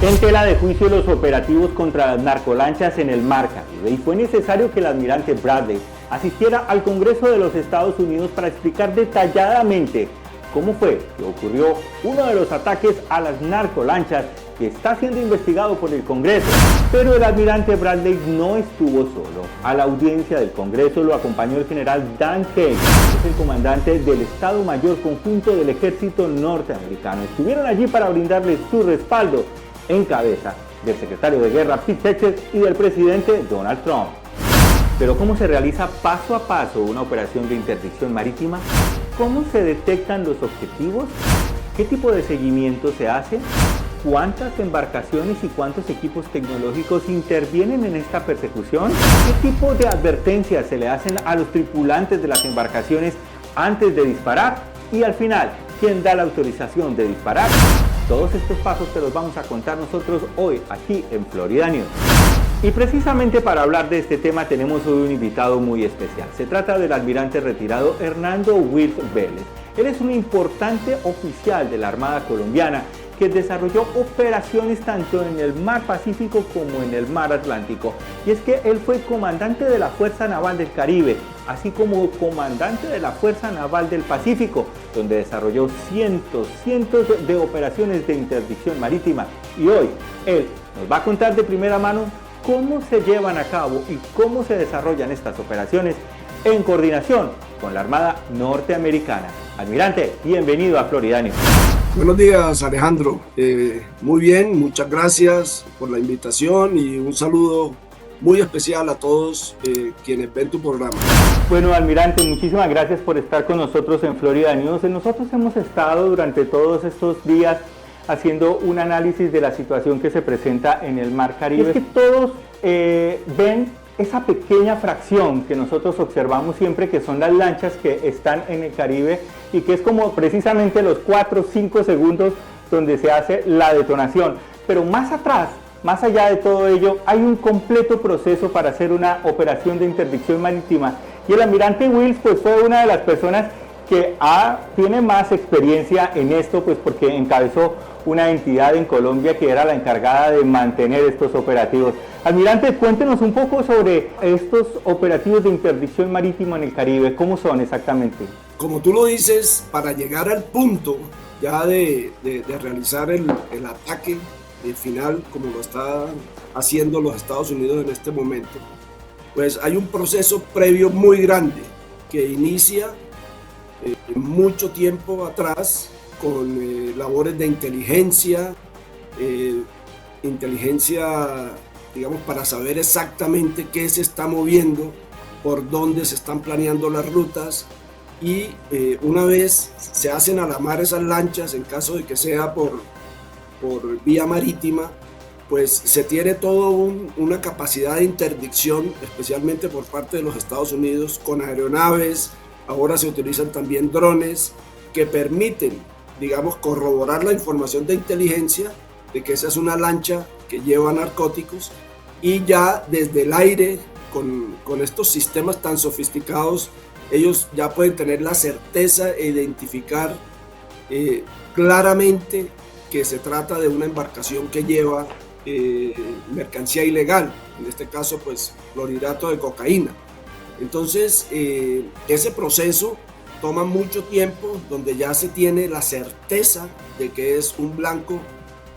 En tela de juicio los operativos contra las narcolanchas en el Mar Caribe, y fue necesario que el almirante Bradley asistiera al Congreso de los Estados Unidos para explicar detalladamente cómo fue que ocurrió uno de los ataques a las narcolanchas que está siendo investigado por el Congreso. Pero el almirante Bradley no estuvo solo. A la audiencia del Congreso lo acompañó el general Dan Kane, que es el comandante del Estado Mayor Conjunto del Ejército Norteamericano. Estuvieron allí para brindarle su respaldo en cabeza del secretario de Guerra Pete Hegseth y del presidente Donald Trump. Pero ¿cómo se realiza paso a paso una operación de interdicción marítima? ¿Cómo se detectan los objetivos? ¿Qué tipo de seguimiento se hace? ¿Cuántas embarcaciones y cuántos equipos tecnológicos intervienen en esta persecución? ¿Qué tipo de advertencias se le hacen a los tripulantes de las embarcaciones antes de disparar? Y al final, ¿quién da la autorización de disparar? Todos estos pasos te los vamos a contar nosotros hoy aquí en Florida News. Y precisamente para hablar de este tema tenemos hoy un invitado muy especial. Se trata del almirante retirado Hernando Wills Vélez. Él es un importante oficial de la Armada Colombiana que desarrolló operaciones tanto en el Mar Pacífico como en el Mar Atlántico. Y es que él fue comandante de la Fuerza Naval del Caribe, así como comandante de la Fuerza Naval del Pacífico, donde desarrolló cientos de operaciones de interdicción marítima. Y hoy él nos va a contar de primera mano cómo se llevan a cabo y cómo se desarrollan estas operaciones en coordinación con la Armada Norteamericana. Almirante, bienvenido a Florida News. Buenos días, Alejandro. Muy bien, muchas gracias por la invitación y un saludo muy especial a todos quienes ven tu programa. Bueno, almirante, muchísimas gracias por estar con nosotros en Florida News. Nosotros hemos estado durante todos estos días haciendo un análisis de la situación que se presenta en el Mar Caribe. Es que todos ven esa pequeña fracción que nosotros observamos siempre, que son las lanchas que están en el Caribe y que es como precisamente los 4 o 5 segundos donde se hace la detonación. Pero más atrás, más allá de todo ello, hay un completo proceso para hacer una operación de interdicción marítima. Y el almirante Wills pues fue una de las personas que tiene más experiencia en esto, pues porque encabezó una entidad en Colombia que era la encargada de mantener estos operativos. Almirante, cuéntenos un poco sobre estos operativos de interdicción marítima en el Caribe. ¿Cómo son exactamente? Como tú lo dices, para llegar al punto ya de realizar el ataque final, como lo está haciendo los Estados Unidos en este momento, pues hay un proceso previo muy grande que inicia mucho tiempo atrás con labores de inteligencia, digamos, para saber exactamente qué se está moviendo, por dónde se están planeando las rutas, y una vez se hacen a la mar esas lanchas, en caso de que sea por vía marítima, pues se tiene toda una capacidad de interdicción, especialmente por parte de los Estados Unidos, con aeronaves. Ahora se utilizan también drones que permiten, digamos, corroborar la información de inteligencia de que esa es una lancha que lleva narcóticos, y ya desde el aire, con estos sistemas tan sofisticados, ellos ya pueden tener la certeza e identificar claramente que se trata de una embarcación que lleva mercancía ilegal, en este caso pues clorhidrato de cocaína. Entonces ese proceso toma mucho tiempo, donde ya se tiene la certeza de que es un blanco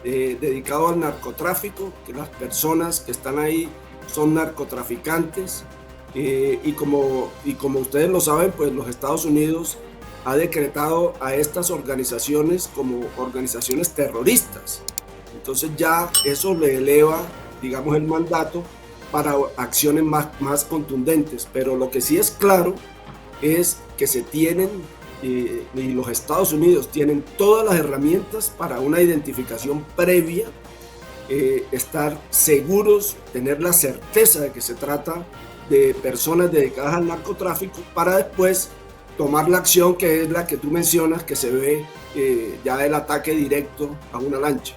dedicado al narcotráfico, que las personas que están ahí son narcotraficantes, y como ustedes lo saben, pues los Estados Unidos ha decretado a estas organizaciones como organizaciones terroristas. Entonces ya eso le eleva, digamos, el mandato para acciones más contundentes. Pero lo que sí es claro es que se tienen, y los Estados Unidos tienen todas las herramientas para una identificación previa, estar seguros, tener la certeza de que se trata de personas dedicadas al narcotráfico, para después tomar la acción que es la que tú mencionas, que se ve ya el ataque directo a una lancha.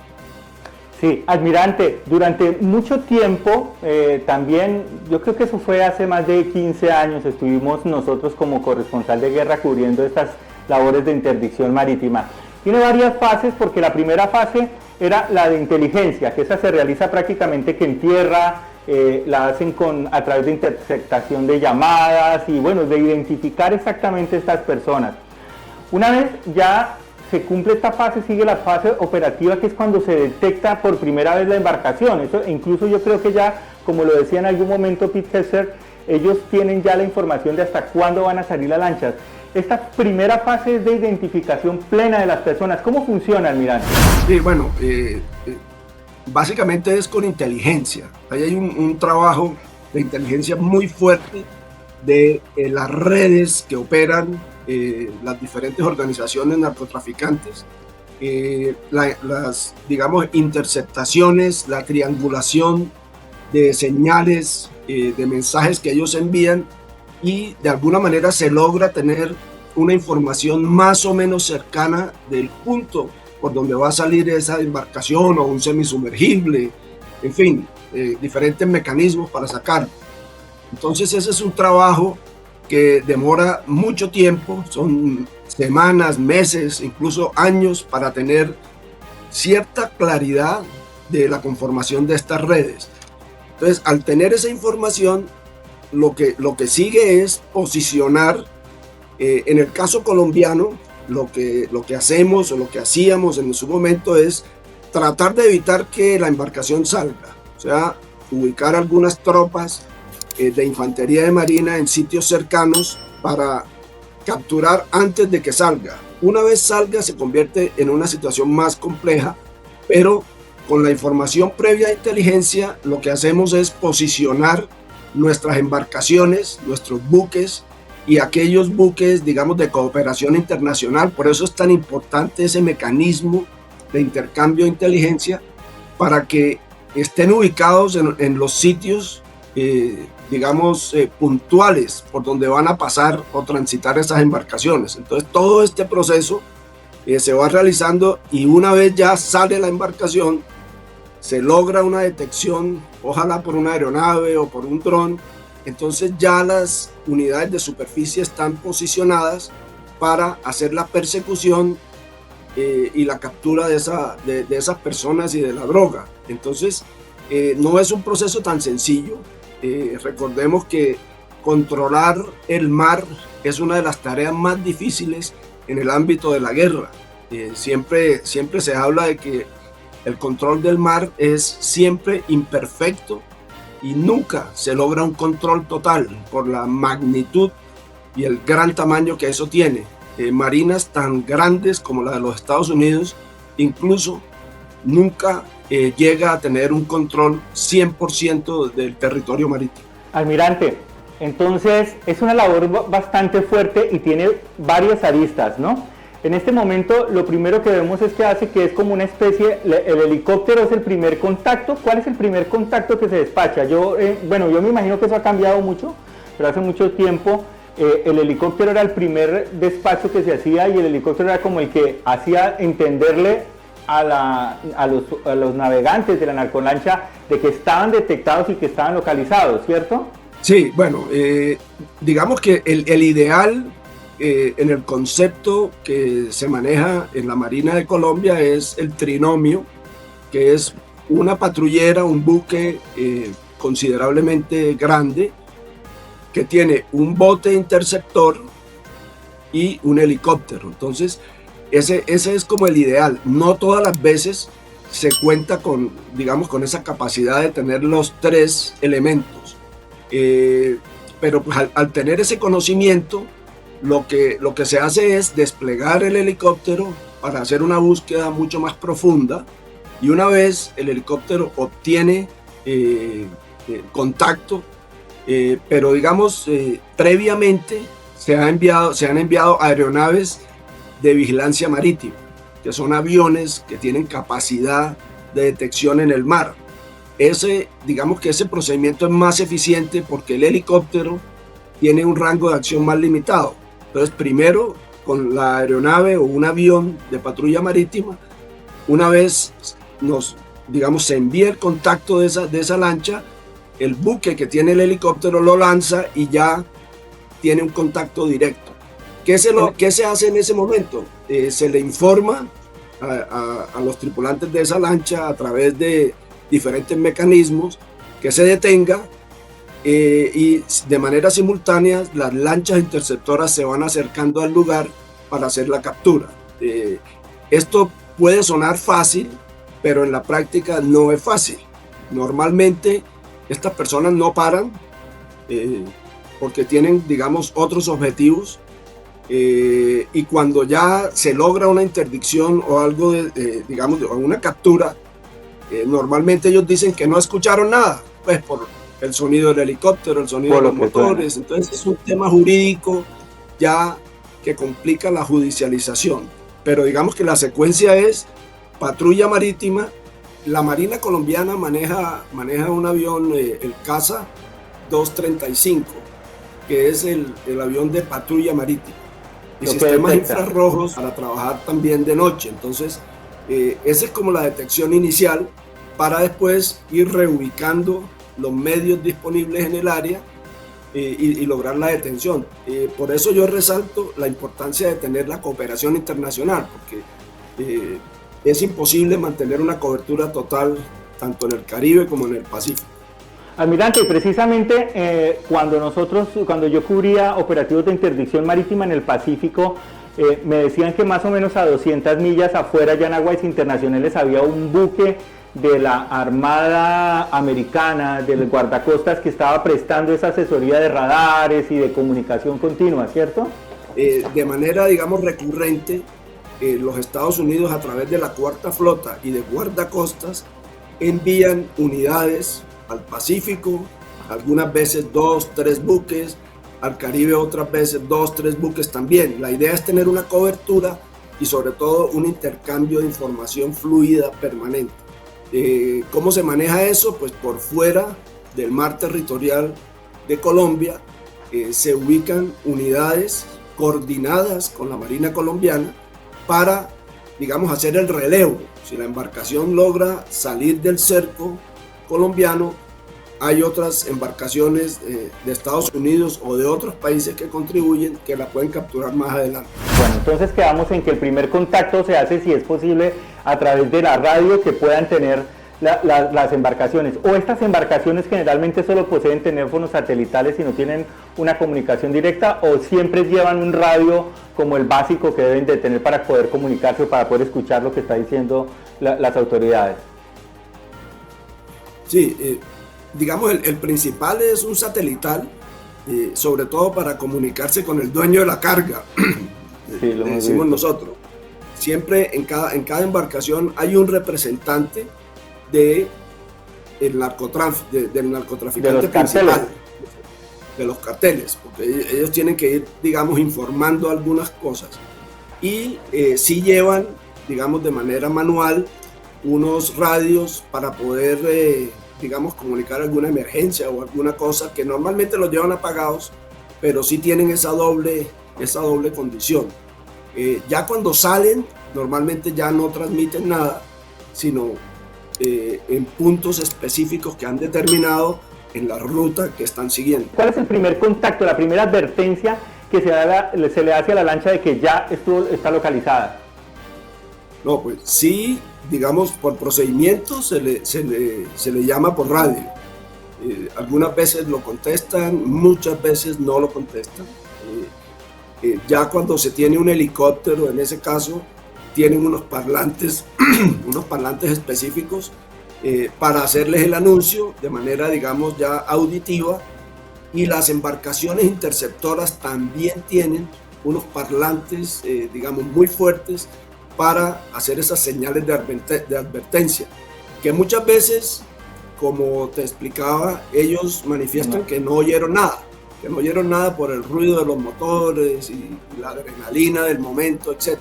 Sí, almirante, durante mucho tiempo, también, yo creo que eso fue hace más de 15 años, estuvimos nosotros como corresponsal de guerra cubriendo estas labores de interdicción marítima. Tiene varias fases, porque la primera fase era la de inteligencia, que esa se realiza prácticamente que en tierra, la hacen a través de interceptación de llamadas y bueno, de identificar exactamente estas personas. Una vez ya se cumple esta fase, sigue la fase operativa, que es cuando se detecta por primera vez la embarcación. Eso, incluso yo creo que ya, como lo decía en algún momento Pete Hester, ellos tienen ya la información de hasta cuándo van a salir las lanchas. Esta primera fase es de identificación plena de las personas. ¿Cómo funciona, almirante? Sí, bueno, básicamente es con inteligencia. Ahí hay un trabajo de inteligencia muy fuerte de las redes que operan las diferentes organizaciones narcotraficantes, las, digamos, interceptaciones, la triangulación de señales, de mensajes que ellos envían, y de alguna manera se logra tener una información más o menos cercana del punto por donde va a salir esa embarcación o un semisumergible, en fin, diferentes mecanismos para sacar. Entonces ese es un trabajo que demora mucho tiempo, son semanas, meses, incluso años para tener cierta claridad de la conformación de estas redes. Entonces, al tener esa información, lo que sigue es posicionar, en el caso colombiano, lo que hacemos o lo que hacíamos en su momento es tratar de evitar que la embarcación salga, o sea, ubicar algunas tropas de infantería de marina en sitios cercanos para capturar antes de que salga. Una vez salga se convierte en una situación más compleja, pero con la información previa de inteligencia lo que hacemos es posicionar nuestras embarcaciones, nuestros buques y aquellos buques, digamos, de cooperación internacional. Por eso es tan importante ese mecanismo de intercambio de inteligencia, para que estén ubicados en los sitios digamos, puntuales por donde van a pasar o transitar esas embarcaciones. Entonces todo este proceso se va realizando, y una vez ya sale la embarcación, se logra una detección, ojalá por una aeronave o por un dron. Entonces ya las unidades de superficie están posicionadas para hacer la persecución y la captura de esas personas y de la droga. Entonces no es un proceso tan sencillo. Recordemos que controlar el mar es una de las tareas más difíciles en el ámbito de la guerra. Siempre se habla de que el control del mar es siempre imperfecto y nunca se logra un control total por la magnitud y el gran tamaño que eso tiene. Marinas tan grandes como la de los Estados Unidos incluso nunca llega a tener un control 100% del territorio marítimo. Almirante, entonces es una labor bastante fuerte y tiene varias aristas, ¿no? En este momento lo primero que vemos es que es como una especie, el helicóptero es el primer contacto. ¿Cuál es el primer contacto que se despacha? Yo me imagino que eso ha cambiado mucho, pero hace mucho tiempo el helicóptero era el primer despacho que se hacía, y el helicóptero era como el que hacía entenderle a los navegantes de la narcolancha de que estaban detectados y que estaban localizados, ¿cierto? Sí, bueno, digamos que el ideal en el concepto que se maneja en la Marina de Colombia es el trinomio, que es una patrullera, un buque considerablemente grande, que tiene un bote interceptor y un helicóptero. Entonces, ese es como el ideal. No todas las veces se cuenta con, digamos, con esa capacidad de tener los tres elementos. Pero pues, al tener ese conocimiento, lo que se hace es desplegar el helicóptero para hacer una búsqueda mucho más profunda, y una vez el helicóptero obtiene contacto, pero digamos previamente se han enviado aeronaves de vigilancia marítima, que son aviones que tienen capacidad de detección en el mar. Digamos que ese procedimiento es más eficiente porque el helicóptero tiene un rango de acción más limitado. Entonces, primero, con la aeronave o un avión de patrulla marítima, una vez se envía el contacto de esa lancha, el buque que tiene el helicóptero lo lanza y ya tiene un contacto directo. ¿Qué se hace en ese momento? Se le informa a los tripulantes de esa lancha a través de diferentes mecanismos que se detenga y de manera simultánea las lanchas interceptoras se van acercando al lugar para hacer la captura. Esto puede sonar fácil, pero en la práctica no es fácil. Normalmente estas personas no paran porque tienen, digamos, otros objetivos y cuando ya se logra una interdicción o algo, digamos, una captura, normalmente ellos dicen que no escucharon nada, pues por el sonido del helicóptero, el sonido de los motores. Entonces es un tema jurídico ya que complica la judicialización. Pero digamos que la secuencia es patrulla marítima. La Marina colombiana maneja un avión, el Caza 235, que es el avión de patrulla marítima. Y sistemas infrarrojos para trabajar también de noche. Entonces, esa es como la detección inicial para después ir reubicando los medios disponibles en el área y lograr la detención. Por eso yo resalto la importancia de tener la cooperación internacional, porque es imposible mantener una cobertura total tanto en el Caribe como en el Pacífico. Almirante, precisamente cuando yo cubría operativos de interdicción marítima en el Pacífico, me decían que más o menos a 200 millas afuera, ya en aguas internacionales, había un buque de la Armada Americana, del guardacostas, que estaba prestando esa asesoría de radares y de comunicación continua, ¿cierto? De manera, digamos, recurrente, los Estados Unidos, a través de la Cuarta Flota y de guardacostas, envían unidades al Pacífico, algunas veces 2, 3 buques, al Caribe otras veces 2, 3 buques también. La idea es tener una cobertura y sobre todo un intercambio de información fluida permanente. ¿Cómo se maneja eso? Pues por fuera del mar territorial de Colombia se ubican unidades coordinadas con la Marina colombiana para, digamos, hacer el relevo. Si la embarcación logra salir del cerco colombiano, hay otras embarcaciones de Estados Unidos o de otros países que contribuyen que la pueden capturar más adelante. Bueno, entonces quedamos en que el primer contacto se hace, si es posible, a través de la radio que puedan tener las embarcaciones. O estas embarcaciones generalmente solo poseen teléfonos satelitales y no tienen una comunicación directa, o siempre llevan un radio como el básico que deben de tener para poder comunicarse o para poder escuchar lo que está diciendo las autoridades. Sí, digamos el principal es un satelital, sobre todo para comunicarse con el dueño de la carga, sí, lo decimos nosotros. Siempre en cada embarcación hay un representante del narcotraficante principal, de los carteles, porque ellos tienen que ir, digamos, informando algunas cosas. Y sí llevan, digamos, de manera manual unos radios para poder, digamos, comunicar alguna emergencia o alguna cosa que normalmente los llevan apagados, pero sí tienen esa doble condición. Ya cuando salen, normalmente ya no transmiten nada, sino en puntos específicos que han determinado en la ruta que están siguiendo. ¿Cuál es el primer contacto, la primera advertencia que se le hace a la lancha de que ya está localizada? No, pues sí, digamos, por procedimiento se le llama por radio. Algunas veces lo contestan, muchas veces no lo contestan. Ya cuando se tiene un helicóptero, en ese caso, tienen unos parlantes específicos para hacerles el anuncio de manera, digamos, ya auditiva. Y las embarcaciones interceptoras también tienen unos parlantes, digamos, muy fuertes para hacer esas señales de advertencia, que muchas veces, como te explicaba, ellos manifiestan que no oyeron nada por el ruido de los motores y la adrenalina del momento, etc.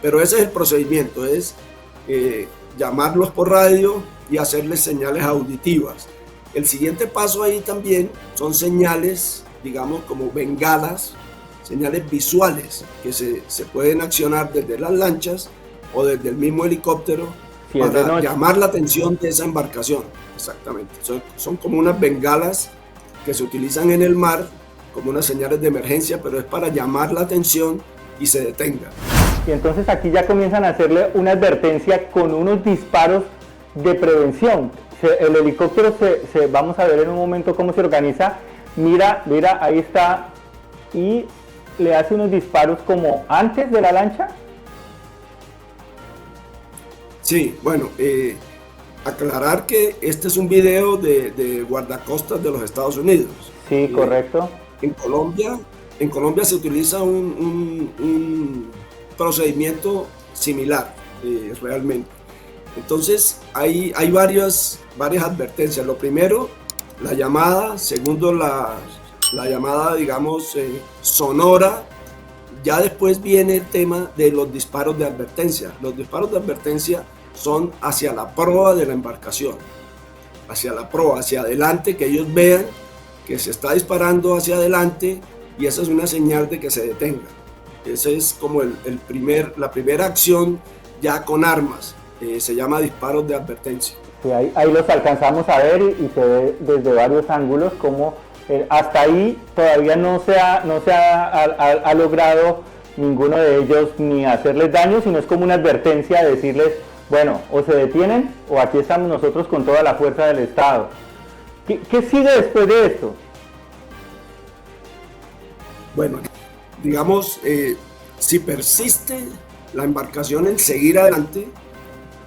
Pero ese es el procedimiento, es llamarlos por radio y hacerles señales auditivas. El siguiente paso ahí también son señales, digamos, como bengalas, señales visuales que se pueden accionar desde las lanchas o desde el mismo helicóptero para llamar la atención de esa embarcación. Exactamente. Son como unas bengalas que se utilizan en el mar como unas señales de emergencia, pero es para llamar la atención y se detenga. Y entonces aquí ya comienzan a hacerle una advertencia con unos disparos de prevención. El helicóptero vamos a ver en un momento cómo se organiza. Mira, ahí está, y le hace unos disparos como antes de la lancha. Sí, bueno, aclarar que este es un video de guardacostas de los Estados Unidos. Sí, correcto. En Colombia se utiliza un procedimiento similar, realmente. Entonces, hay varias advertencias. Lo primero, la llamada. Segundo, la llamada, digamos, sonora. Ya después viene el tema de los disparos de advertencia. Los disparos de advertencia son hacia la proa de la embarcación, hacia la proa, hacia adelante, que ellos vean que se está disparando hacia adelante, y esa es una señal de que se detenga. Esa es como la primera acción ya con armas. Se llama disparos de advertencia. Sí, ahí los alcanzamos a ver y se ve desde varios ángulos como hasta ahí todavía no se ha logrado ninguno de ellos ni hacerles daño, sino es como una advertencia de decirles, bueno, o se detienen o aquí estamos nosotros con toda la fuerza del Estado. ¿Qué sigue después de esto? Bueno, digamos, si persiste la embarcación en seguir adelante,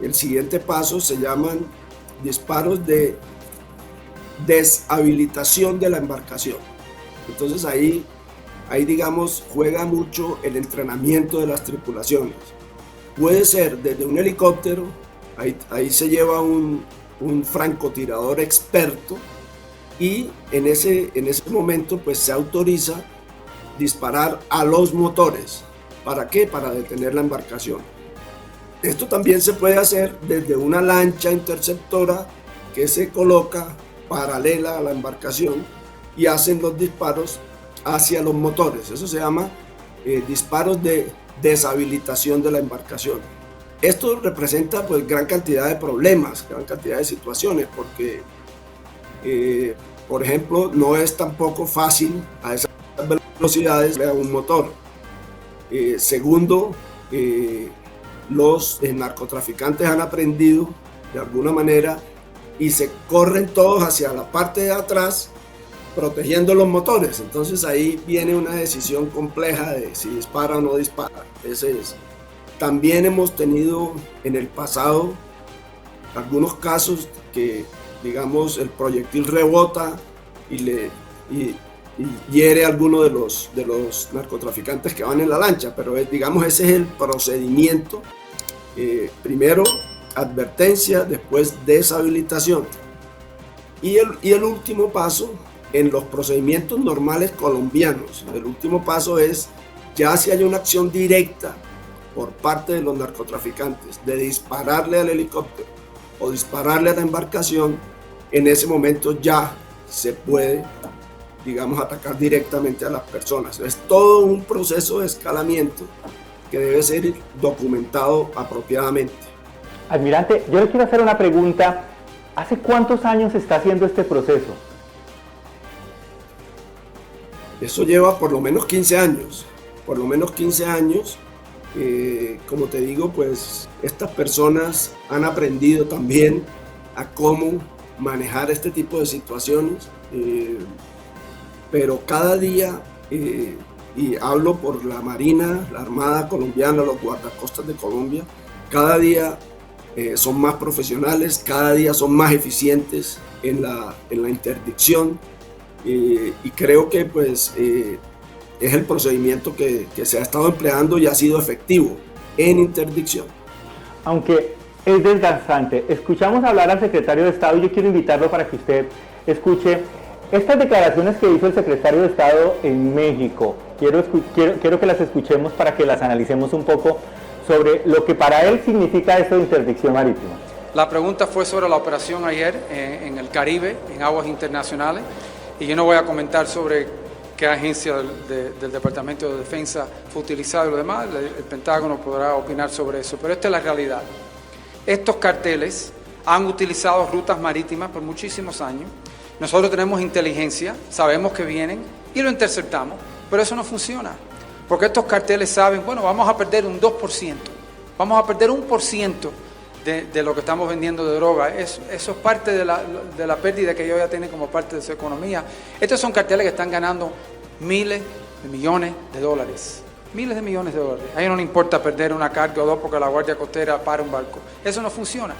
el siguiente paso se llaman disparos de deshabilitación de la embarcación. Entonces ahí digamos juega mucho el entrenamiento de las tripulaciones. Puede ser desde un helicóptero, ahí se lleva un francotirador experto, y en ese momento pues se autoriza disparar a los motores. ¿Para qué? Para detener la embarcación. Esto también se puede hacer desde una lancha interceptora que se coloca paralela a la embarcación y hacen los disparos hacia los motores. Eso se llama disparos de deshabilitación de la embarcación. Esto representa pues gran cantidad de problemas, gran cantidad de situaciones, porque por ejemplo no es tampoco fácil a esas velocidades a un motor. Segundo, los narcotraficantes han aprendido de alguna manera y se corren todos hacia la parte de atrás protegiendo los motores. Entonces ahí viene una decisión compleja de si dispara o no dispara. Ese es. También hemos tenido en el pasado algunos casos que, digamos, el proyectil rebota y hiere a alguno de los narcotraficantes que van en la lancha, pero digamos ese es el procedimiento. Primero advertencia, después deshabilitación, y el último paso en los procedimientos normales colombianos. El último paso es ya si hay una acción directa por parte de los narcotraficantes de dispararle al helicóptero o dispararle a la embarcación. En ese momento ya se puede, digamos, atacar directamente a las personas. Es todo un proceso de escalamiento que debe ser documentado apropiadamente. Almirante, yo le quiero hacer una pregunta. ¿Hace cuántos años se está haciendo este proceso? Eso lleva por lo menos 15 años. Por lo menos 15 años. Como te digo, pues estas personas han aprendido también a cómo manejar este tipo de situaciones. Pero cada día, y hablo por la Marina, la Armada colombiana, los guardacostas de Colombia, cada día son más profesionales, cada día son más eficientes en la interdicción, y creo que pues es el procedimiento que se ha estado empleando y ha sido efectivo en interdicción. Aunque es desgastante, escuchamos hablar al secretario de Estado y yo quiero invitarlo para que usted escuche estas declaraciones que hizo el secretario de Estado en México. Quiero que las escuchemos para que las analicemos un poco sobre lo que para él significa esto de interdicción marítima. La pregunta fue sobre la operación ayer en el Caribe, en aguas internacionales, y yo no voy a comentar sobre qué agencia del Departamento de Defensa fue utilizada y lo demás. El Pentágono podrá opinar sobre eso, pero esta es la realidad. Estos carteles han utilizado rutas marítimas por muchísimos años. Nosotros tenemos inteligencia, sabemos que vienen y lo interceptamos, pero eso no funciona. Porque estos carteles saben, bueno, vamos a perder un 2%, vamos a perder 1% de lo que estamos vendiendo de droga. Eso es parte de la pérdida que ellos ya tienen como parte de su economía. Estos son carteles que están ganando miles de millones de dólares. Miles de millones de dólares. A ellos no les importa perder una carga o dos porque la Guardia Costera para un barco. Eso no funciona.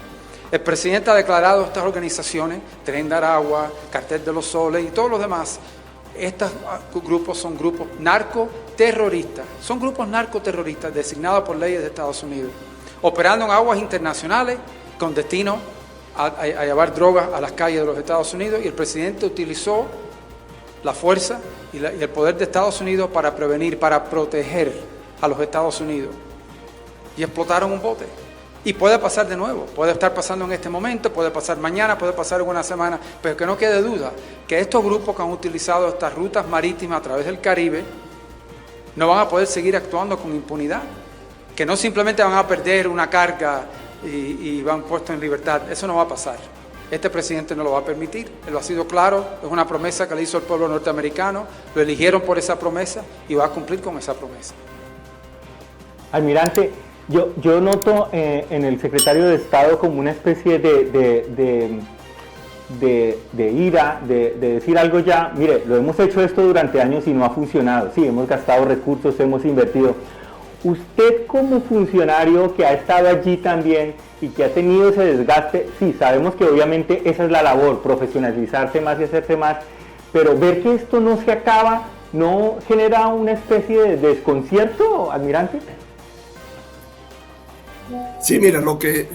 El presidente ha declarado estas organizaciones, Tren de Aragua, Cartel de los Soles y todos los demás, estos grupos son grupos narcoterroristas. Son grupos narcoterroristas designados por leyes de Estados Unidos, operando en aguas internacionales con destino a llevar drogas a las calles de los Estados Unidos, y el presidente utilizó la fuerza y el poder de Estados Unidos para prevenir, para proteger a los Estados Unidos. Y explotaron un bote. Y puede pasar de nuevo, puede estar pasando en este momento, puede pasar mañana, puede pasar en una semana, pero que no quede duda que estos grupos que han utilizado estas rutas marítimas a través del Caribe no van a poder seguir actuando con impunidad, que no simplemente van a perder una carga y van puestos en libertad. Eso no va a pasar. Este presidente no lo va a permitir. Él lo ha sido claro, es una promesa que le hizo el pueblo norteamericano, lo eligieron por esa promesa y va a cumplir con esa promesa. Almirante, yo noto en el secretario de Estado como una especie de ira, de decir algo ya, mire, lo hemos hecho esto durante años y no ha funcionado. Sí, hemos gastado recursos, hemos invertido. Usted como funcionario que ha estado allí también y que ha tenido ese desgaste, sí, sabemos que obviamente esa es la labor, profesionalizarse más y hacerse más, pero ver que esto no se acaba, ¿no genera una especie de desconcierto, almirante? Sí, mira, lo que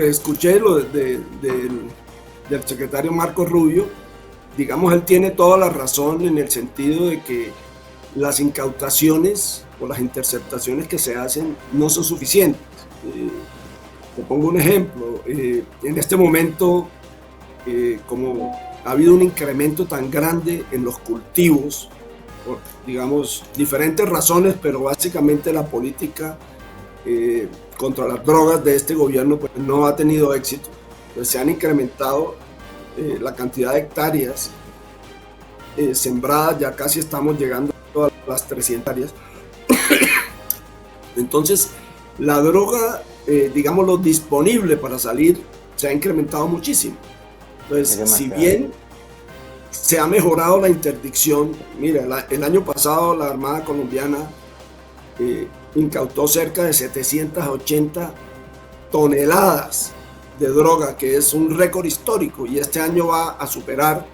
escuché del secretario Marco Rubio, digamos, él tiene toda la razón en el sentido de que las incautaciones o las interceptaciones que se hacen no son suficientes. Te pongo un ejemplo. En este momento, como ha habido un incremento tan grande en los cultivos, por, digamos, diferentes razones, pero básicamente la política contra las drogas de este gobierno pues, no ha tenido éxito. Pues se han incrementado la cantidad de hectáreas sembradas, ya casi estamos llegando a las 300 hectáreas. Entonces, la droga, digámoslo, disponible para salir se ha incrementado muchísimo. Entonces, si bien se ha mejorado la interdicción, mira, el año pasado la Armada Colombiana incautó cerca de 780 toneladas de droga, que es un récord histórico, y este año va a superar,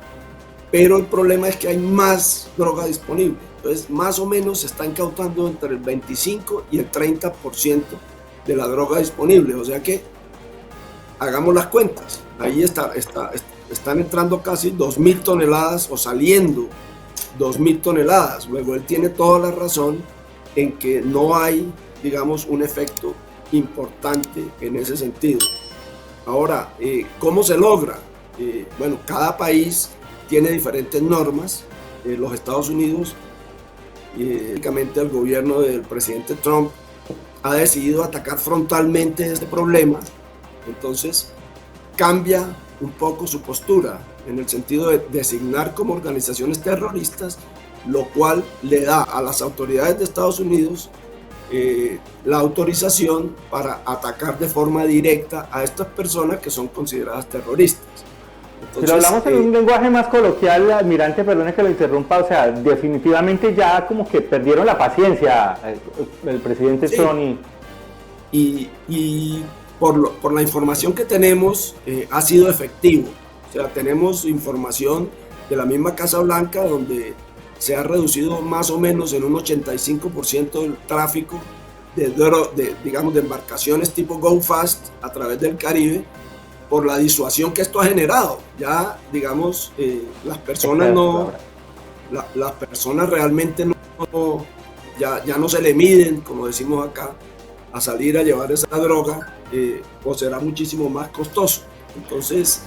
pero el problema es que hay más droga disponible. Entonces, más o menos se está incautando entre el 25 y el 30% de la droga disponible, o sea que hagamos las cuentas, ahí están entrando casi 2.000 toneladas o saliendo 2.000 toneladas. Luego él tiene toda la razón en que no hay, digamos, un efecto importante en ese sentido. Ahora, ¿cómo se logra? Bueno, cada país tiene diferentes normas. Los Estados Unidos, básicamente el gobierno del presidente Trump, ha decidido atacar frontalmente este problema. Entonces, cambia un poco su postura en el sentido de designar como organizaciones terroristas, lo cual le da a las autoridades de Estados Unidos la autorización para atacar de forma directa a estas personas que son consideradas terroristas. Entonces, si lo hablamos en un lenguaje más coloquial, almirante, perdone que lo interrumpa, o sea, definitivamente ya como que perdieron la paciencia el presidente sí. Trump y por la información que tenemos ha sido efectivo. O sea, tenemos información de la misma Casa Blanca donde se ha reducido más o menos en un 85% el tráfico digamos, de embarcaciones tipo Go Fast a través del Caribe, por la disuasión que esto ha generado. Ya, digamos, las personas las personas realmente ya no se le miden, como decimos acá, a salir a llevar esa droga, o será muchísimo más costoso. Entonces,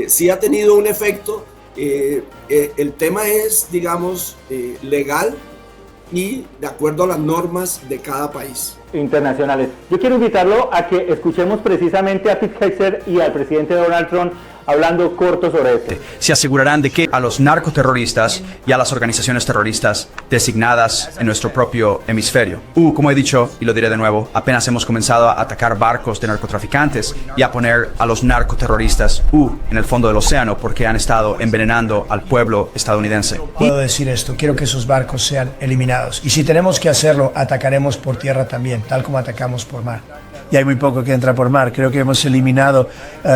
sí ha tenido un efecto. El tema es, digamos, legal y de acuerdo a las normas de cada país internacionales. Yo quiero invitarlo a que escuchemos precisamente a Pete Hegseth y al presidente Donald Trump hablando corto sobre esto. Se asegurarán de que a los narcoterroristas y a las organizaciones terroristas designadas en nuestro propio hemisferio. Como he dicho, y lo diré de nuevo, apenas hemos comenzado a atacar barcos de narcotraficantes y a poner a los narcoterroristas en el fondo del océano porque han estado envenenando al pueblo estadounidense. Puedo decir esto, quiero que esos barcos sean eliminados. Y si tenemos que hacerlo, atacaremos por tierra también, tal como atacamos por mar. Y hay muy poco que entra por mar. Creo que hemos eliminado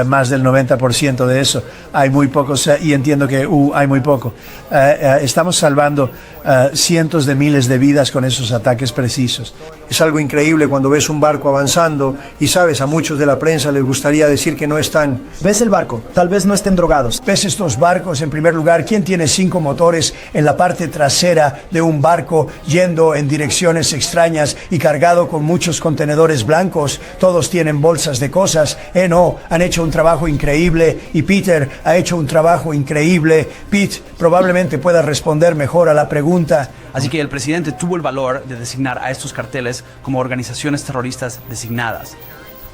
más del 90% de eso. Hay muy pocos, y entiendo que hay muy poco. Estamos salvando cientos de miles de vidas con esos ataques precisos. Es algo increíble cuando ves un barco avanzando y sabes, a muchos de la prensa les gustaría decir que no están. ¿Ves el barco? Tal vez no estén drogados. ¿Ves estos barcos? En primer lugar, ¿quién tiene 5 motores en la parte trasera de un barco yendo en direcciones extrañas y cargado con muchos contenedores blancos? Todos tienen bolsas de cosas. No, han hecho un trabajo increíble y Peter ha hecho un trabajo increíble. Pete probablemente pueda responder mejor a la pregunta. Así que el presidente tuvo el valor de designar a estos carteles como organizaciones terroristas designadas.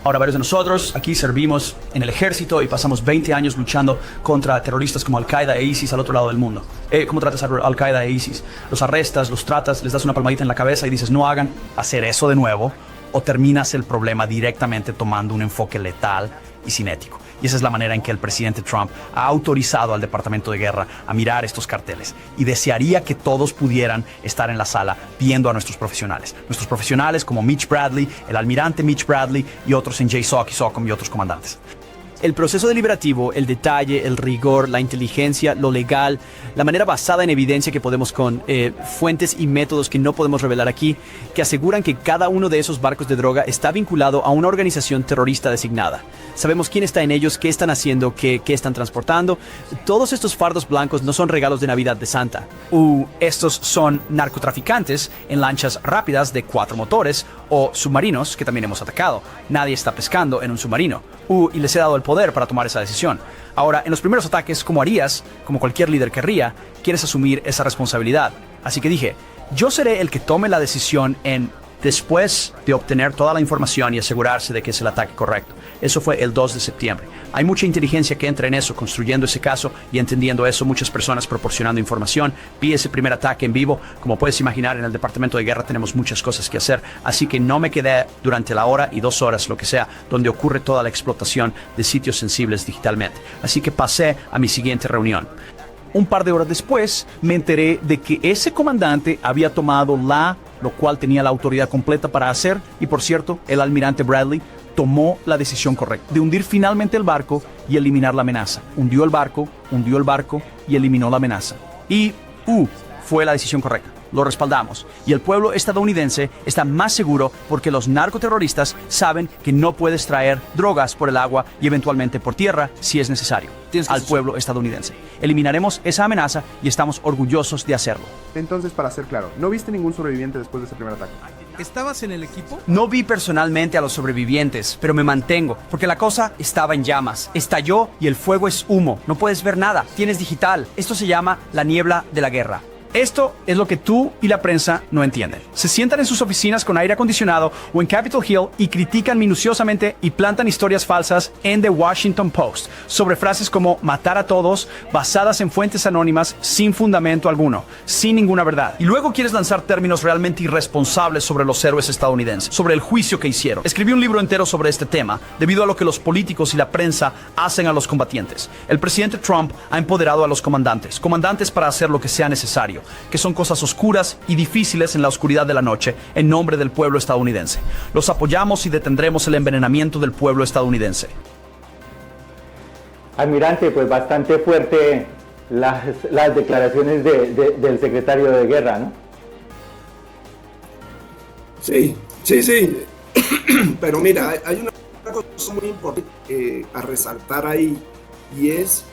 Ahora, varios de nosotros aquí servimos en el ejército y pasamos 20 años luchando contra terroristas como Al-Qaeda e ISIS al otro lado del mundo. ¿Cómo tratas a Al-Qaeda e ISIS? Los arrestas, los tratas, les das una palmadita en la cabeza y dices no hagan hacer eso de nuevo, o terminas el problema directamente tomando un enfoque letal y cinético. Y esa es la manera en que el presidente Trump ha autorizado al Departamento de Guerra a mirar estos carteles. Y desearía que todos pudieran estar en la sala viendo a nuestros profesionales. Nuestros profesionales como Mitch Bradley, el almirante Mitch Bradley y otros en JSOC y SOCOM y otros comandantes. El proceso deliberativo, el detalle, el rigor, la inteligencia, lo legal, la manera basada en evidencia que podemos con fuentes y métodos que no podemos revelar aquí, que aseguran que cada uno de esos barcos de droga está vinculado a una organización terrorista designada. Sabemos quién está en ellos, qué están haciendo, qué están transportando. Todos estos fardos blancos no son regalos de Navidad de Santa. Estos son narcotraficantes en lanchas rápidas de 4 motores o submarinos que también hemos atacado. Nadie está pescando en un submarino. Y les he dado el poder para tomar esa decisión. Ahora, en los primeros ataques, como harías, como cualquier líder querría, quieres asumir esa responsabilidad. Así que dije, yo seré el que tome la decisión después de obtener toda la información y asegurarse de que es el ataque correcto. Eso fue el 2 de septiembre. Hay mucha inteligencia que entra en eso, construyendo ese caso y entendiendo eso, muchas personas proporcionando información. Vi ese primer ataque en vivo. Como puedes imaginar, en el Departamento de Guerra tenemos muchas cosas que hacer, así que no me quedé durante la hora y 2 horas, lo que sea, donde ocurre toda la explotación de sitios sensibles digitalmente. Así que pasé a mi siguiente reunión. Un par de horas después, me enteré de que ese comandante había tomado lo cual tenía la autoridad completa para hacer, y por cierto, el almirante Bradley tomó la decisión correcta de hundir finalmente el barco y eliminar la amenaza. Hundió el barco y eliminó la amenaza. Y fue la decisión correcta. Lo respaldamos. Y el pueblo estadounidense está más seguro porque los narcoterroristas saben que no puedes traer drogas por el agua y eventualmente por tierra si es necesario. Al pueblo estadounidense. Eliminaremos esa amenaza y estamos orgullosos de hacerlo. Entonces, para ser claro, ¿no viste ningún sobreviviente después de ese primer ataque? ¿Estabas en el equipo? No vi personalmente a los sobrevivientes, pero me mantengo, porque la cosa estaba en llamas. Estalló y el fuego es humo. No puedes ver nada. Tienes digital. Esto se llama la niebla de la guerra. Esto es lo que tú y la prensa no entienden. Se sientan en sus oficinas con aire acondicionado o en Capitol Hill y critican minuciosamente y plantan historias falsas en The Washington Post sobre frases como matar a todos, basadas en fuentes anónimas sin fundamento alguno, sin ninguna verdad. Y luego quieres lanzar términos realmente irresponsables sobre los héroes estadounidenses, sobre el juicio que hicieron. Escribí un libro entero sobre este tema debido a lo que los políticos y la prensa hacen a los combatientes. El presidente Trump ha empoderado a los comandantes para hacer lo que sea necesario, que son cosas oscuras y difíciles en la oscuridad de la noche, en nombre del pueblo estadounidense. Los apoyamos y detendremos el envenenamiento del pueblo estadounidense. Almirante, pues bastante fuerte las declaraciones del secretario de Guerra, ¿no? Sí. Pero mira, hay una cosa muy importante a resaltar ahí, y es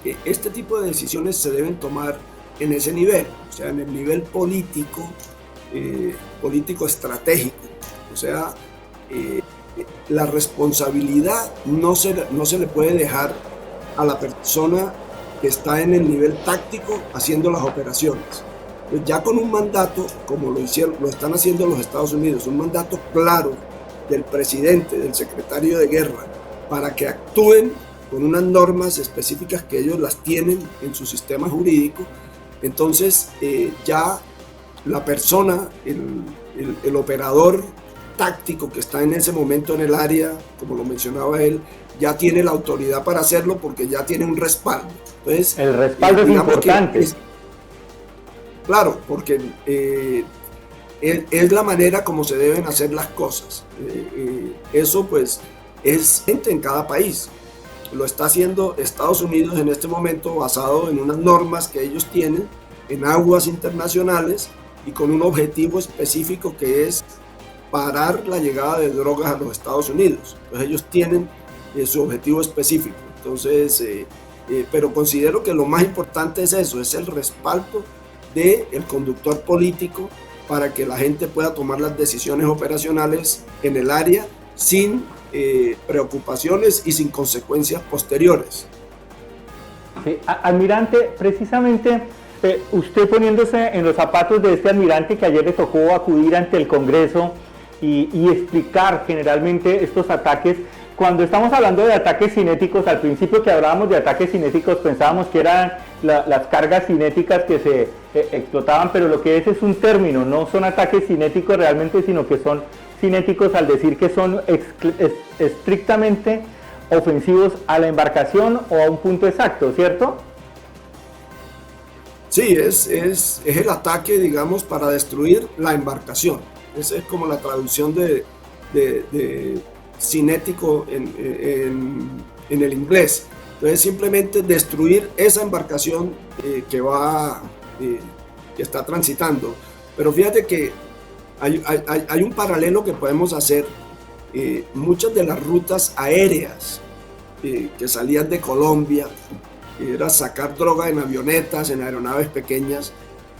que este tipo de decisiones se deben tomar en ese nivel, o sea, en el nivel político, político estratégico. O sea, la responsabilidad no se le puede dejar a la persona que está en el nivel táctico haciendo las operaciones. Pues ya con un mandato, como lo están haciendo los Estados Unidos, un mandato claro del presidente, del secretario de Guerra, para que actúen con unas normas específicas que ellos las tienen en su sistema jurídico. Entonces ya la persona, el operador táctico que está en ese momento en el área, como lo mencionaba él, ya tiene la autoridad para hacerlo porque ya tiene un respaldo. Entonces, el respaldo es importante. Claro, porque es la manera como se deben hacer las cosas. Eso pues es en cada país. Lo está haciendo Estados Unidos en este momento basado en unas normas que ellos tienen en aguas internacionales y con un objetivo específico que es parar la llegada de drogas a los Estados Unidos. Entonces ellos tienen su objetivo específico. Entonces, pero considero que lo más importante es eso, es el respaldo del conductor político para que la gente pueda tomar las decisiones operacionales en el área sin preocupaciones y sin consecuencias posteriores. Sí, almirante, precisamente usted poniéndose en los zapatos de este almirante que ayer le tocó acudir ante el Congreso y explicar generalmente estos ataques. Cuando estamos hablando de ataques cinéticos, al principio que hablábamos de ataques cinéticos pensábamos que eran las cargas cinéticas que se explotaban, pero lo que es un término, no son ataques cinéticos realmente, sino que son cinéticos al decir que son estrictamente ofensivos a la embarcación o a un punto exacto, ¿cierto? Sí, es el ataque, digamos, para destruir la embarcación. Esa es como la traducción de cinético en el inglés. Entonces simplemente destruir esa embarcación que está transitando. Pero fíjate que hay un paralelo que podemos hacer. Muchas de las rutas aéreas que salían de Colombia, era sacar droga en avionetas, en aeronaves pequeñas,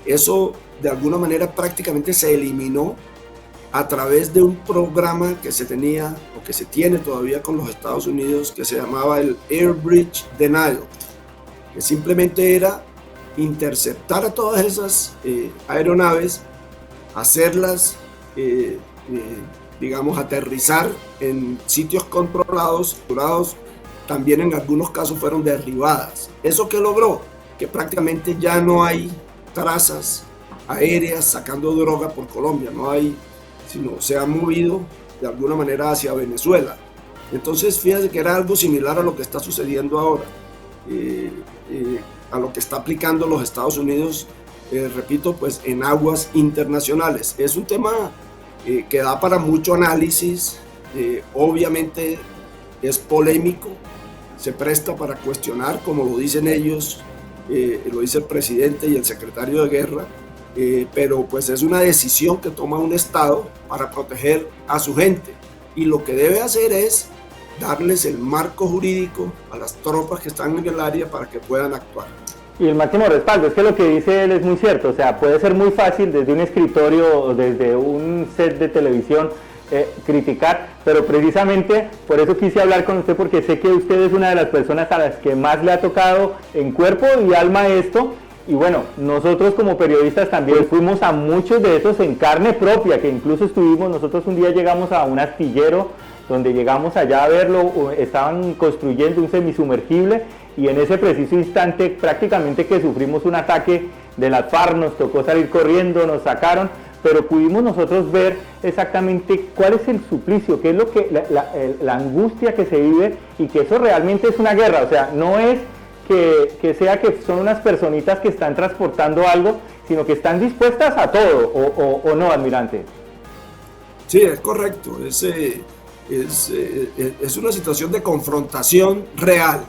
eso de alguna manera prácticamente se eliminó a través de un programa que se tenía o que se tiene todavía con los Estados Unidos, que se llamaba el Air Bridge Denial, que simplemente era interceptar a todas esas aeronaves, hacerlas, digamos, aterrizar en sitios controlados, también en algunos casos fueron derribadas. ¿Eso qué logró? Que prácticamente ya no hay trazas aéreas sacando droga por Colombia, no hay, sino se ha movido de alguna manera hacia Venezuela. Entonces fíjense que era algo similar a lo que está sucediendo ahora, a lo que está aplicando los Estados Unidos, repito, pues en aguas internacionales. Es un tema que da para mucho análisis, obviamente es polémico, se presta para cuestionar, como lo dicen ellos, lo dice el presidente y el secretario de guerra, pero pues es una decisión que toma un Estado para proteger a su gente, y lo que debe hacer es darles el marco jurídico a las tropas que están en el área para que puedan actuar. Y el máximo respaldo, es que lo que dice él es muy cierto, o sea, puede ser muy fácil desde un escritorio o desde un set de televisión criticar, pero precisamente por eso quise hablar con usted, porque sé que usted es una de las personas a las que más le ha tocado en cuerpo y alma esto, y bueno, nosotros como periodistas también fuimos a muchos de esos en carne propia, que incluso nosotros un día llegamos a un astillero donde llegamos allá a verlo, estaban construyendo un semisumergible y en ese preciso instante prácticamente que sufrimos un ataque de las FARC, nos tocó salir corriendo, nos sacaron, pero pudimos nosotros ver exactamente cuál es el suplicio, qué es lo que la angustia que se vive, y que eso realmente es una guerra, o sea, no es que sea que son unas personitas que están transportando algo, sino que están dispuestas a todo, o no, almirante. Sí, es correcto, es una situación de confrontación real,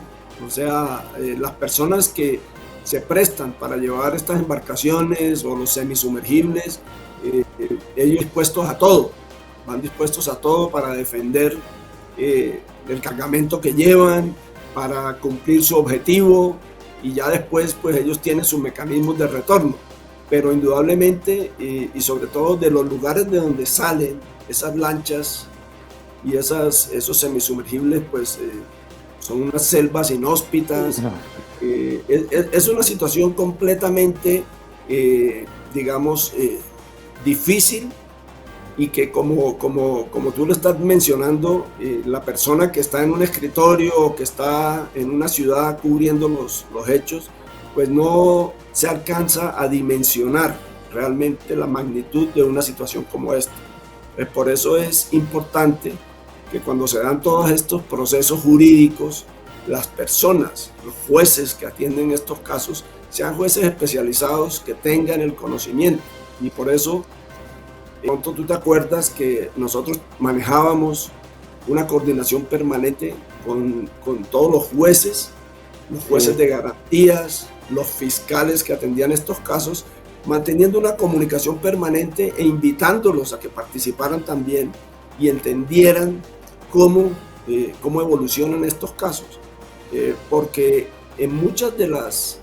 o sea, las personas que se prestan para llevar estas embarcaciones o los semisumergibles, ellos van dispuestos a todo para defender el cargamento que llevan, para cumplir su objetivo, y ya después pues ellos tienen sus mecanismos de retorno, pero indudablemente y sobre todo de los lugares de donde salen esas lanchas y esos semisumergibles, pues son unas selvas inhóspitas. Es una situación completamente, digamos, difícil, y que como tú lo estás mencionando, la persona que está en un escritorio o que está en una ciudad cubriendo los hechos, pues no se alcanza a dimensionar realmente la magnitud de una situación como esta. Por eso es importante que cuando se dan todos estos procesos jurídicos, las personas, los jueces que atienden estos casos, sean jueces especializados que tengan el conocimiento. Y por eso, pronto tú te acuerdas que nosotros manejábamos una coordinación permanente con todos los jueces de garantías, los fiscales que atendían estos casos, manteniendo una comunicación permanente e invitándolos a que participaran también y entendieran cómo evolucionan estos casos. Porque en muchas de las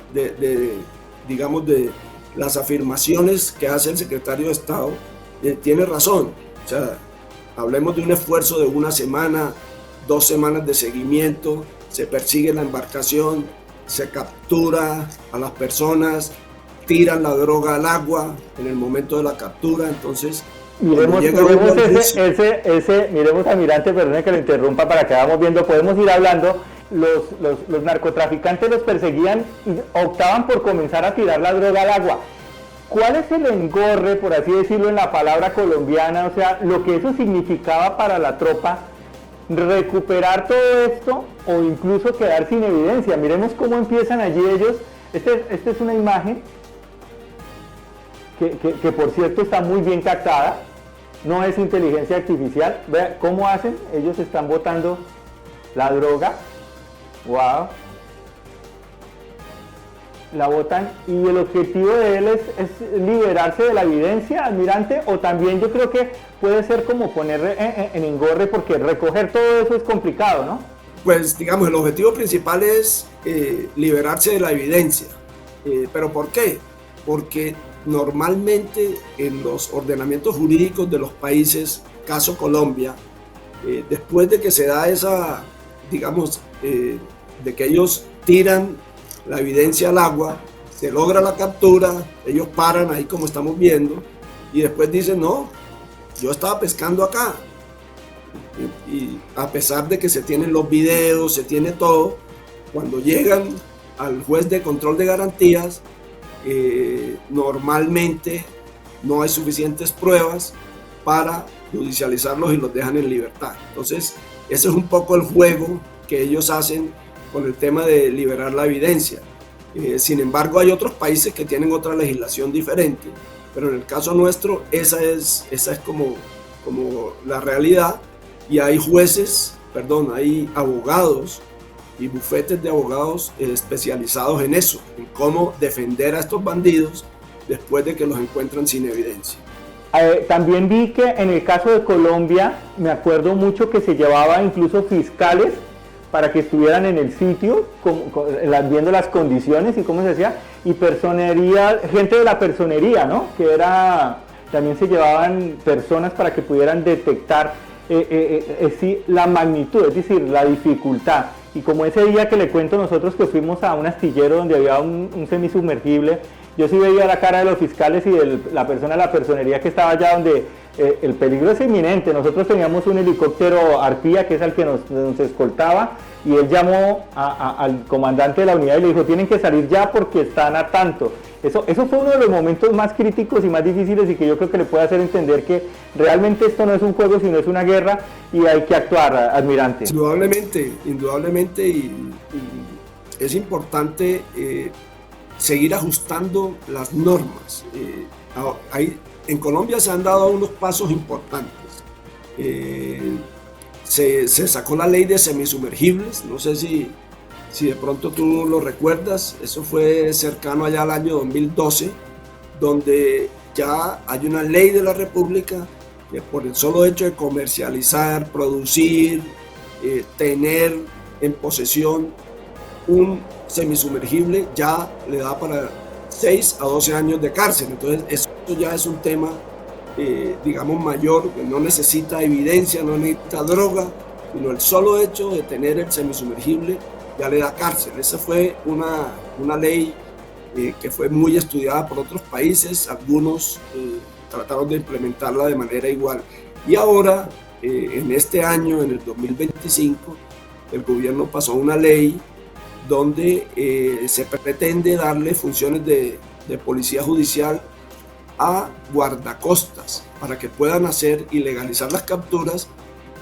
las afirmaciones que hace el secretario de Estado, tiene razón. O sea, hablemos de un esfuerzo de 1 semana, 2 semanas de seguimiento, se persigue la embarcación, se captura a las personas, tiran la droga al agua en el momento de la captura. Entonces, miremos almirante, perdone que lo interrumpa para que vayamos viendo, podemos ir hablando. Los narcotraficantes los perseguían y optaban por comenzar a tirar la droga al agua. ¿Cuál es el engorre, por así decirlo, en la palabra colombiana? O sea, lo que eso significaba para la tropa, recuperar todo esto o incluso quedar sin evidencia. Miremos cómo empiezan allí ellos. Esta es una imagen que por cierto está muy bien captada, no es inteligencia artificial. Vea cómo hacen, ellos están botando la droga. Wow, la botan y el objetivo de él es liberarse de la evidencia, almirante, o también yo creo que puede ser como poner en engorre, porque recoger todo eso es complicado, ¿no? Pues digamos, el objetivo principal es liberarse de la evidencia. ¿Pero por qué? Porque normalmente en los ordenamientos jurídicos de los países, caso Colombia, después de que se da esa, digamos, de que ellos tiran la evidencia al agua, se logra la captura, ellos paran ahí como estamos viendo y después dicen, no, yo estaba pescando acá. Y a pesar de que se tienen los videos, se tiene todo, cuando llegan al juez de control de garantías, normalmente no hay suficientes pruebas para judicializarlos y los dejan en libertad. Entonces, ese es un poco el juego que ellos hacen con el tema de liberar la evidencia. Sin embargo, hay otros países que tienen otra legislación diferente, pero en el caso nuestro esa es como la realidad, y hay hay abogados y bufetes de abogados especializados en eso, en cómo defender a estos bandidos después de que los encuentran sin evidencia. También vi que en el caso de Colombia, me acuerdo mucho que se llevaba incluso fiscales para que estuvieran en el sitio, viendo las condiciones y cómo se hacía, y personería, gente de la personería, ¿no? Que también se llevaban personas para que pudieran detectar la magnitud, es decir, la dificultad. Y como ese día que le cuento nosotros que fuimos a un astillero donde había un semisumergible, yo sí veía la cara de los fiscales y de la persona de la personería que estaba allá, donde el peligro es inminente. Nosotros teníamos un helicóptero arpía, que es el que nos escoltaba, y él llamó al comandante de la unidad y le dijo, tienen que salir ya porque están a tanto. Eso fue uno de los momentos más críticos y más difíciles, y que yo creo que le puede hacer entender que realmente esto no es un juego, sino es una guerra, y hay que actuar, almirante. Indudablemente, y es importante seguir ajustando las normas. En Colombia se han dado unos pasos importantes. Se sacó la ley de semisumergibles, no sé si de pronto tú lo recuerdas, eso fue cercano allá al año 2012, donde ya hay una ley de la República que por el solo hecho de comercializar, producir, tener en posesión un semisumergible ya le da para 6 a 12 años de cárcel. Entonces esto ya es un tema digamos mayor, que no necesita evidencia, no necesita droga, sino el solo hecho de tener el semisumergible ya le da cárcel. Esa fue una ley que fue muy estudiada por otros países, algunos trataron de implementarla de manera igual. Y ahora, en este año, en el 2025, el gobierno pasó una ley donde se pretende darle funciones de policía judicial a guardacostas para que puedan hacer y legalizar las capturas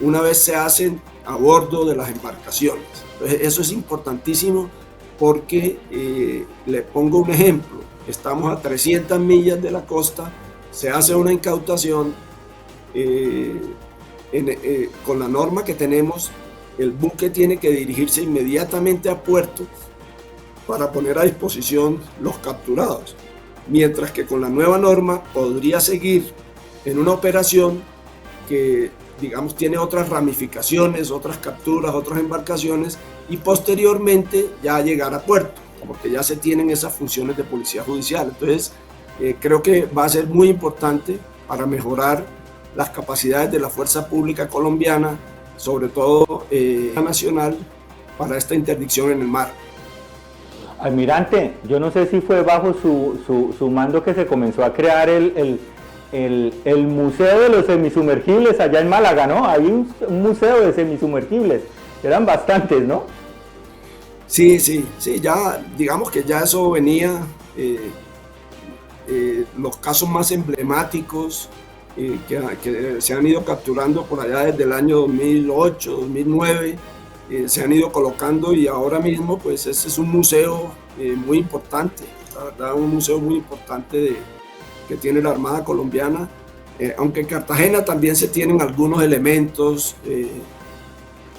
una vez se hacen a bordo de las embarcaciones. Entonces, eso es importantísimo porque, le pongo un ejemplo, estamos a 300 millas de la costa, se hace una incautación, con la norma que tenemos, el buque tiene que dirigirse inmediatamente a puerto para poner a disposición los capturados, mientras que con la nueva norma podría seguir en una operación que, digamos, tiene otras ramificaciones, otras capturas, otras embarcaciones, y posteriormente ya llegar a puerto, porque ya se tienen esas funciones de policía judicial. Entonces, creo que va a ser muy importante para mejorar las capacidades de la fuerza pública colombiana, sobre todo nacional, para esta interdicción en el mar. Almirante, yo no sé si fue bajo su mando que se comenzó a crear el Museo de los Semisumergibles allá en Málaga, ¿no? Hay un museo de semisumergibles, eran bastantes, ¿no? Sí, ya digamos que ya eso venía, los casos más emblemáticos que se han ido capturando por allá desde el año 2008, 2009, se han ido colocando, y ahora mismo pues ese es un museo muy importante, la verdad, un museo muy importante que tiene la Armada colombiana, aunque en Cartagena también se tienen algunos elementos,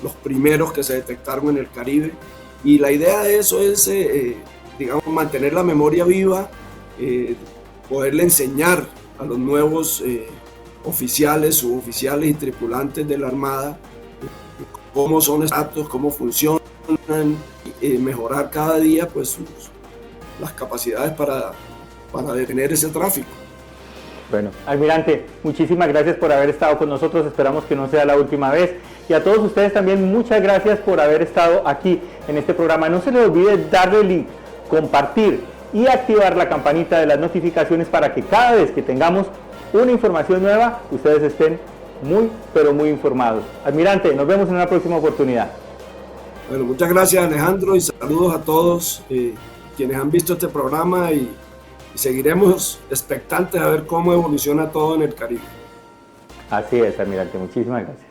los primeros que se detectaron en el Caribe, y la idea de eso es, digamos, mantener la memoria viva, poderle enseñar a los nuevos oficiales, suboficiales y tripulantes de la Armada cómo son estos actos, cómo funcionan, mejorar cada día pues las capacidades para detener ese tráfico. Bueno, almirante, muchísimas gracias por haber estado con nosotros, esperamos que no sea la última vez, y a todos ustedes también muchas gracias por haber estado aquí en este programa. No se les olvide darle link, compartir y activar la campanita de las notificaciones para que cada vez que tengamos una información nueva, ustedes estén muy, pero muy informados. Almirante, nos vemos en una próxima oportunidad. Bueno, muchas gracias, Alejandro, y saludos a todos quienes han visto este programa, y seguiremos expectantes a ver cómo evoluciona todo en el Caribe. Así es, almirante, muchísimas gracias.